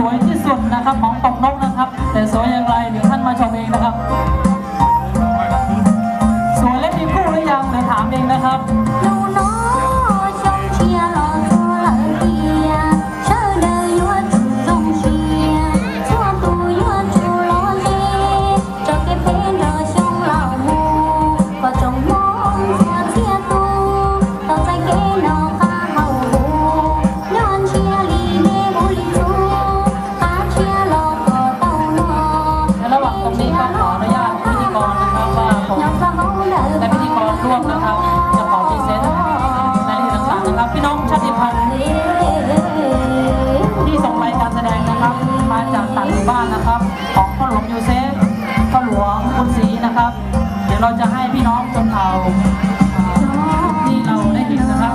วยที่สุดนะครับของตกนกนะครับแต่สวยอย่างไรเดี๋ยวท่านมาชมเองนะครับสวยและมีคู่หรือยังเดี๋ยวถามเองนะครับ ร่วมนะครับจะขอพรีเซนต์ในที่ต่างๆนะครับพี่น้องชาติพันธุ์ที่ส่งรายการแสดงนะครับมาจากต่างหมู่บ้านนะครับของพ่อหลวงยูเซฟพ่อหลวงบุญศรีนะครับเดี๋ยวเราจะให้พี่น้องชนเผ่าที่เราได้เห็นนะครับ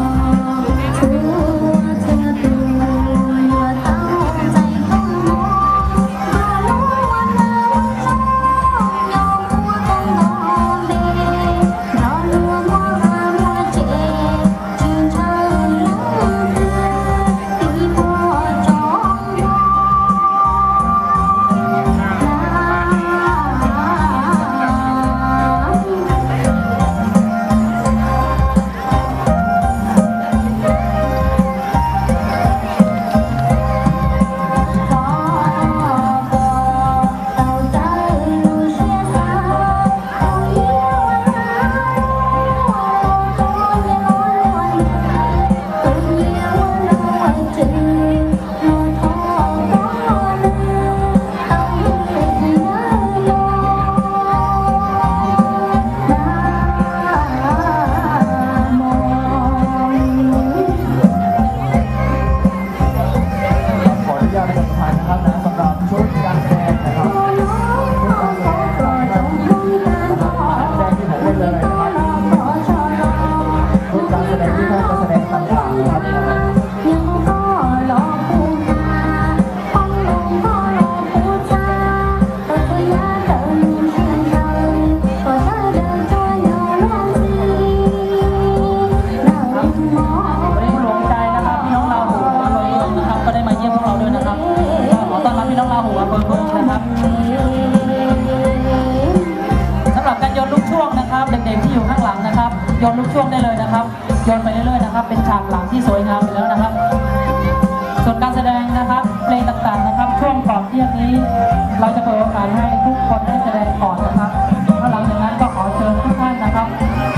สำหรับการโยนลูกช่วงนะครับเด็กๆที่อยู่ข้างหลังนะครับโยนลูกช่วงได้เลยนะครับโยนไปเรื่อยๆนะครับเป็นฉากหลังที่สวยงามไปแล้วนะครับส่วนการแสดงนะครับเพลงต่างๆนะครับช่วงก่อนเที่ยงนี้เราจะเปิดโอกาสให้ทุกคนได้แสดงก่อนนะครับแล้วหลังจากนั้นก็ขอเชิญทุกท่านนะครับ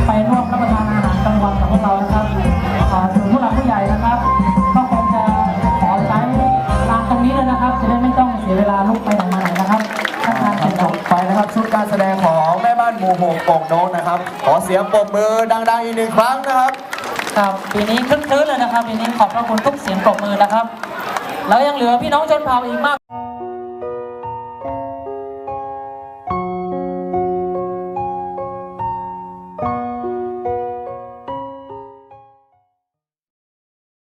ไปร่วมรับประทานอาหารกลางวันกับพวกเรานะครับส่วนผู้หลักผู้ใหญ่นะครับก็คงจะขอใช้ลานตรงนี้เลยนะครับจะได้ไม่ต้องเสียเวลาลุกไปไหนมาไหนนะครับจบไปนะครับชุดการแสดงของแม่บ้านหมู่6โป่งโน้นนะครับขอเสียงปรบมือดังๆอีก1ครั้งนะครับครับปีนี้คึกคืนเลยนะครับปีนี้ขอบพระคุณทุกเสียงปรบมือนะครับแล้วยังเหลือพี่น้องชนเผ่าอีกมาก